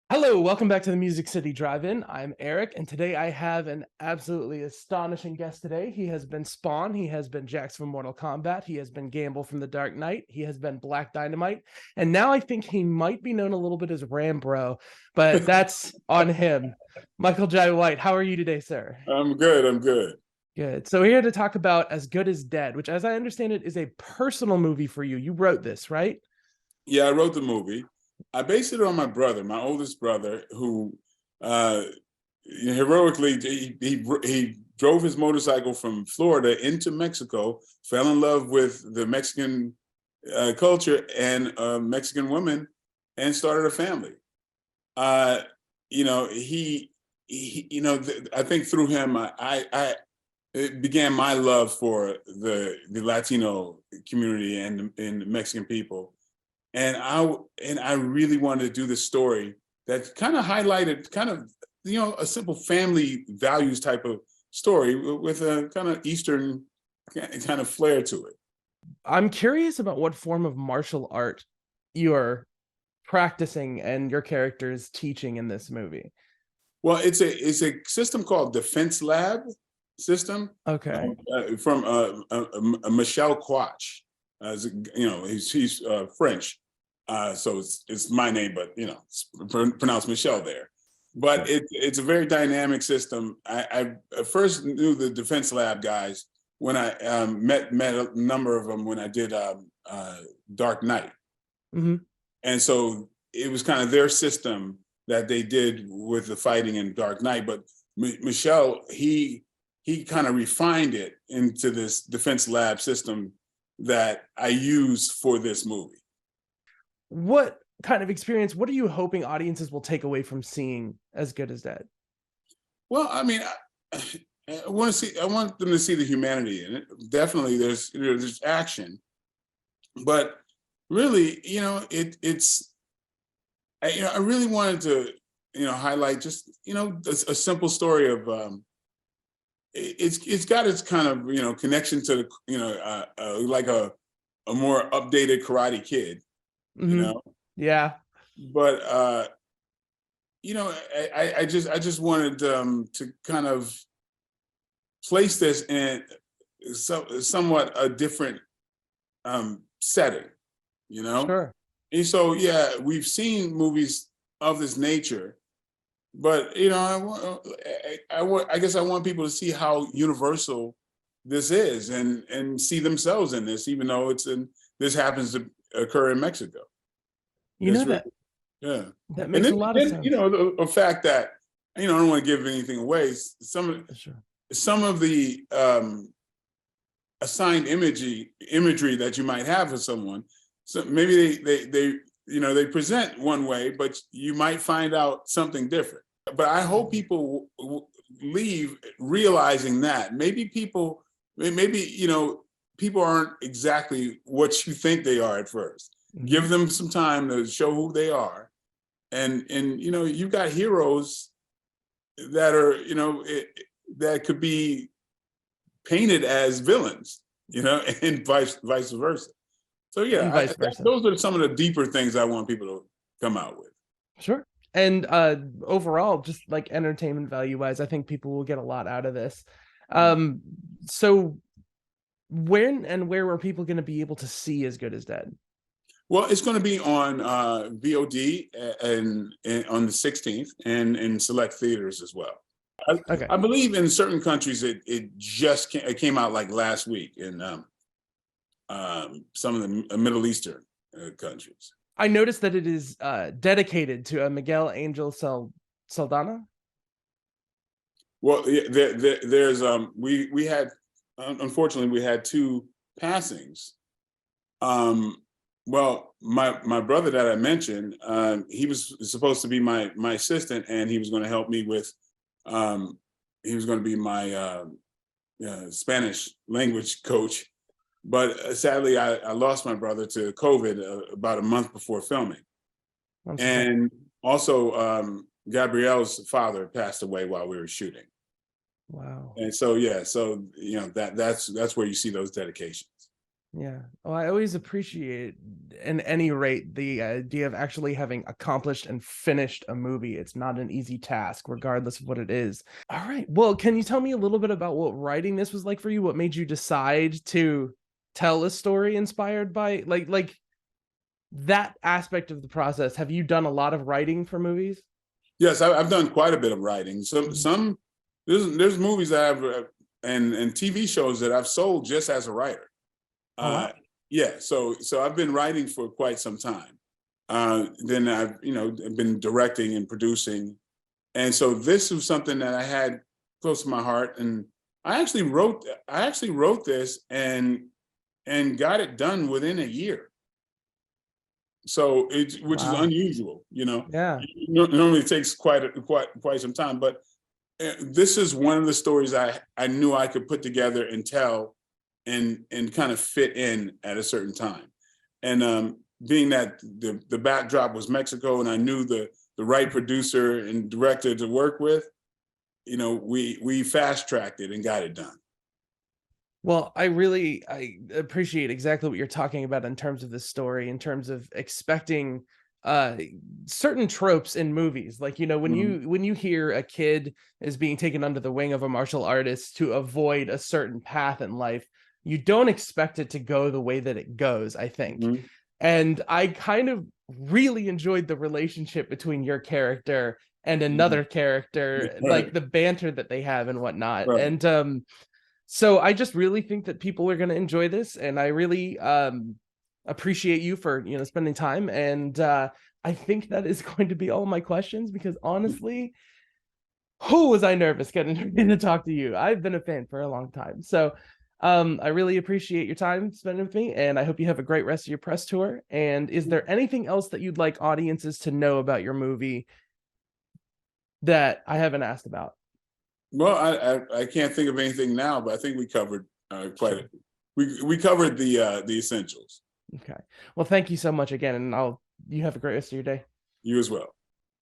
Hello, welcome back to the Music City Drive-In. I'm Eric, and today I have an absolutely astonishing guest today. He has been Spawn, he has been Jax from Mortal Kombat, he has been Gamble from The Dark Knight, he has been Black Dynamite, and now I think he might be known a little bit as Rambro, but that's on him. Michael Jai White, how are you today, sir? I'm good. I'm good. Good. So we're here to talk about As Good as Dead, which, as I understand it, is a personal movie for you. You wrote this, right? Yeah, I wrote the movie. I based it on my brother, my oldest brother, who uh, heroically he drove his motorcycle from Florida into Mexico, fell in love with the Mexican culture and a Mexican woman, and started a family. Uh, I think through him, I it began my love for the Latino community and the Mexican people. And I really wanted to do this story that kind of highlighted a simple family values type of story with a kind of Eastern kind of flair to it. I'm curious about what form of martial art you're practicing and your character is teaching in this movie. Well, it's a system called Defense Lab system Okay. from Michel Quach. He's French, so it's my name, but it's pronounced Michelle there. But it's a very dynamic system. I first knew the Defense Lab guys when I met a number of them when I did Dark Knight, Mm-hmm. and so it was kind of their system that they did with the fighting in Dark Knight. But Michelle, he kind of refined it into this Defense Lab system that I use for this movie. What kind of experience, what are you hoping audiences will take away from seeing As Good as Dead? Well, I mean, I want them to see the humanity in it. Definitely, there's action, but really, I really wanted to, highlight just, a simple story of, it's got its kind of, connection to, like a more updated Karate Kid, Mm-hmm. Yeah. but I just wanted to kind of place this in somewhat a different setting, Sure. and so yeah, we've seen movies of this nature, but I guess I want people to see how universal this is and see themselves in this, even though this happens to occur in Mexico. You know It's really, that yeah. that And makes a lot of then sense. the fact that I don't want to give anything away. Sure. Some of the assigned imagery that you might have of someone. So maybe they present one way, but you might find out something different. But I hope people leave realizing that people aren't exactly what you think they are at first. Mm-hmm. Give them some time to show who they are, and you've got heroes that are that could be painted as villains, and vice versa. So And yeah, vice versa. those are some of the deeper things I want people to come out with. Sure. And overall, just like entertainment value wise, I think people will get a lot out of this. Um, so when and where are people going to be able to see As Good as Dead? Well, it's going to be on VOD and on the 16th and in select theaters as well. Okay. I believe in certain countries it just came out like last week in some of the Middle Eastern countries. I noticed that it is dedicated to a Miguel Angel Saldana. Well, yeah, there's we had unfortunately we had two passings. Well, my brother that I mentioned, he was supposed to be my assistant, and he was going to help me with. He was going to be my Spanish language coach, but sadly, I lost my brother to COVID about a month before filming, and also Gabrielle's father passed away while we were shooting. Wow. And so yeah, so that's where you see those dedications. Yeah. Well, I always appreciate, in any rate, the idea of actually having accomplished and finished a movie. It's not an easy task, regardless of what it is. All right. Well, can you tell me a little bit about what writing this was like for you? What made you decide to tell a story inspired by like that aspect of the process? Have you done a lot of writing for movies? Yes, I've done quite a bit of writing. Mhm. Some there's movies that I've and TV shows that I've sold just as a writer. Oh Uh, wow. yeah, so I've been writing for quite some time. Then I've been directing and producing, and so this was something that I had close to my heart. And I actually wrote this and got it done within a year. So it which is Wow. unusual. Yeah. Normally it takes quite some time, but this is one of the stories I knew I could put together and tell and kind of fit in at a certain time. And being that the backdrop was Mexico, and I knew the right producer and director to work with, we fast tracked it and got it done. Well, I appreciate exactly what you're talking about in terms of this story, in terms of expecting uh certain tropes in movies. Like, when Mhm. you hear a kid is being taken under the wing of a martial artist to avoid a certain path in life, you don't expect it to go the way that it goes, I think. Mhm. And I kind of really enjoyed the relationship between your character and Mhm. another character, like Right, the banter that they have and whatnot. right. And so I just really think that people are going to enjoy this, and I really appreciate you for spending time. And I think that is going to be all my questions, because honestly, who was I nervous getting to talk to you? I've been a fan for a long time, so I really appreciate your time spending with me, and I hope you have a great rest of your press tour. And is there anything else that you'd like audiences to know about your movie that I haven't asked about? Well, I can't think of anything now, but I think we covered quite Sure. a, we covered the essentials. Okay. Well, thank you so much again, and you have a great rest of your day. You as well.